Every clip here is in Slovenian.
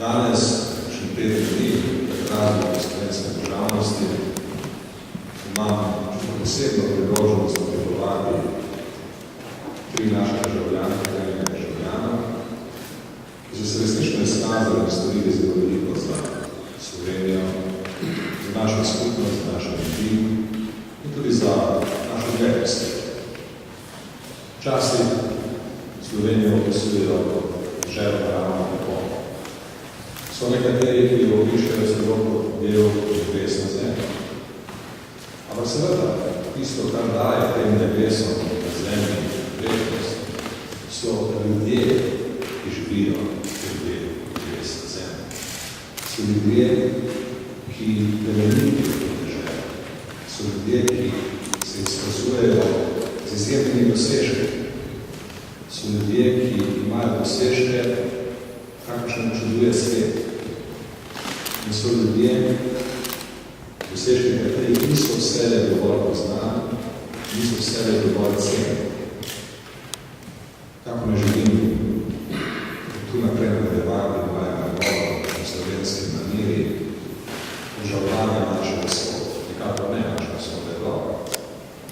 Danes, še 5 dni, pred razlogom slovenske državnosti, imam posebno priložnost pripravljati 3 naše državljanke, 3 državljana, ki so se resnično izkazali in storili zelo veliko za Slovenijo, za našo skupnost, za naše ljudi in tudi za našo vrednost. Včasih Slovenijo opisujejo željo ravno tako. So nekateri, ki jo opišajo zelo kot del nebesne zemlje. Ampak seveda, tisto, kar daje tem nebesom na zemlji vrednost, so ljudje, ki živijo v tej nebesne zemlji. So ljudje, ki plemenitijo v državi. So ljudje, ki se izkazujejo z izjemnimi dosežki. So ljudje, ki imajo dosežke, kakšno čuduje svet. In so ljudje, dosežki, kateri niso vsele dovolj poznani, niso vsele dovolj cenjeni. Tako ne želim tu naprej nadaljevati mojega govora v slovenski maniri, obžalovanja našega shoda. Nikakor ne, naša shoda je dobra,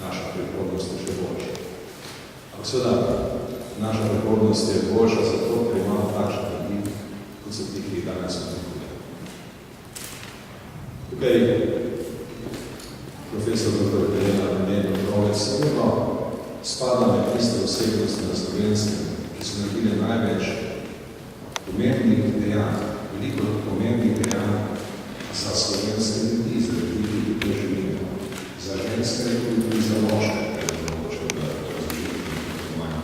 naša prihodnost je še boljša. Ampak seveda, naša prihodnost je boljša zato, ker imamo takšne ljudi, kot so ti, ki jih danes odlikujejo. Tukaj profesor dr. Helena Benedek sigurno spada med tiste osebnosti na Slovenskem, ki so naredili največ pomembnih dejanj, veliko pomembnih dejanj za slovenske ljudi, za ljudi, ki tukaj živimo, za ženske in tudi za moške, kaj je mogoče v različnih manj.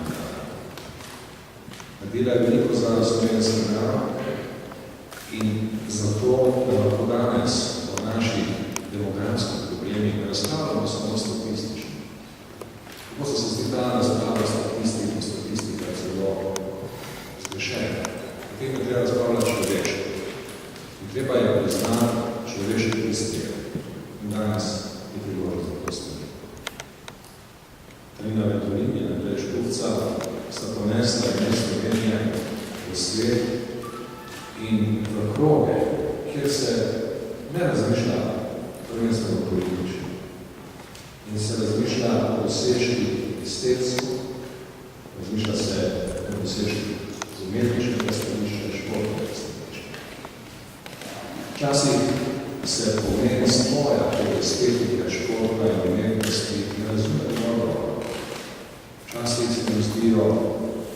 Naredila je veliko za slovenske narod in zato, da lahko danes o naših demografskih problemih ne razpravljamo samo statistično. Kako so se zdi ta razprava statistika zelo zgrešena. O tem je treba razpravljati človeško. In treba je priznati človeški prispevek. In danes je priložnost za to stvari. Talina Venturin in Andrej Škufca sta ponesla ime Slovenije v svet in v kroge, kjer se ne razmišlja prvenstveno politično in se razmišlja o dosežkih estetsko, razmišlja se o dosežkih z umetniškega stališča, športnega stališča. Včasih se pomen spoja tega estetike, športa in umetnosti ne razume dobro. Včasih se mi zdijo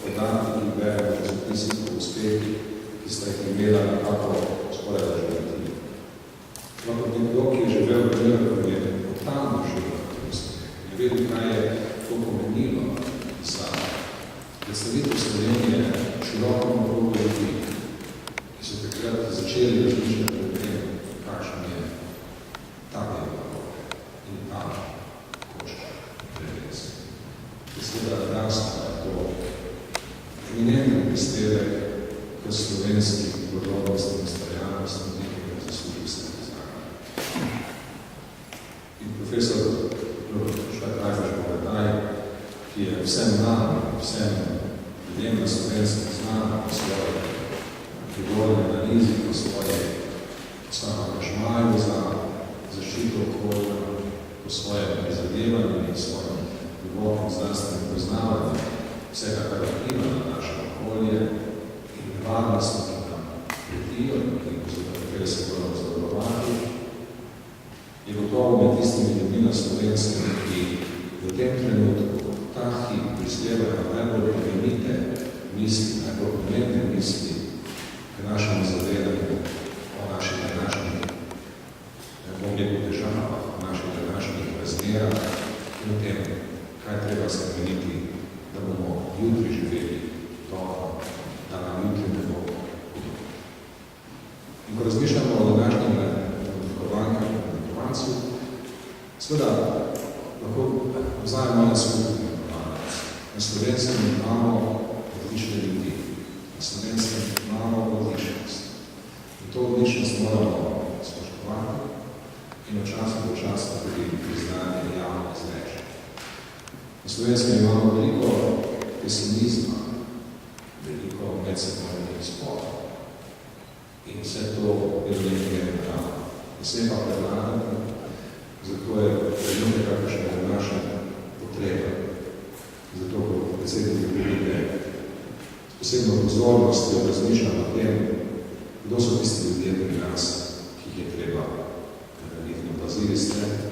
podatki, ki beremo v zapisih o uspehih, ki sta jih imela nekako skoraj da živeti. Lahko nekdo, ki je živel v Njurku, je totalno živel v tem svetu. Je vedel, kaj je to pomenilo za predstavitev Slovenije širokom krogu ljudi, ki so takrat začeli razmišljati o tem, kakšen je ta del in ta košča dreves. Seveda rasno je to eminentni prispevek k slovenski podobnosti in stvarjalnosti nekega zaslužil se izraga. In profesor Štajfeš Bogataj, ki je vsem nam, vsem ljudem na slovenskem znano po svoje prigodne analizi, po svoje angažmaju za zaščito okolja, po svoje prizadevanje in svojem globokim zdravstvenim poznavanjem vsega, kar vpliva na naše okolje in varnost, ki nam pretijo in za katere se moramo zavarovati, je gotovo med tistimi ljudmi na Slovenskem, ki v tem trenutku ta hip prispevajo najbolj plemenite misli, najbolj pomembne misli k našemu zavedanju o naših današnjih, ne bom rekel težavah, o naših današnjih razmerah in o tem, kaj treba spremeniti, da bomo jutri živeli dobro, da nam jutri ne bo hudo. In ko razmišljamo o današnjem odlikovanju in odlikovancu, seveda lahko vzajemo na skupni odlikovanec. Na Slovenskem imamo odlične ljudi, na Slovenskem imamo odličnost. In to odličnost moramo spoštovati in od časa do časa tudi priznanje javno izreči. Na Slovenskem imamo veliko pesimizma, veliko medsebojnih sporov. In vse to je v nekaj naravno. Ne sme pa predlagati, zato je trenutek, kakšne je naša potreba. Zato, ko predsednik republike s posebno pozornostjo razmišlja o tem, kdo so tisti ljudje pri nas, ki jih je treba narediti. Opazili ste,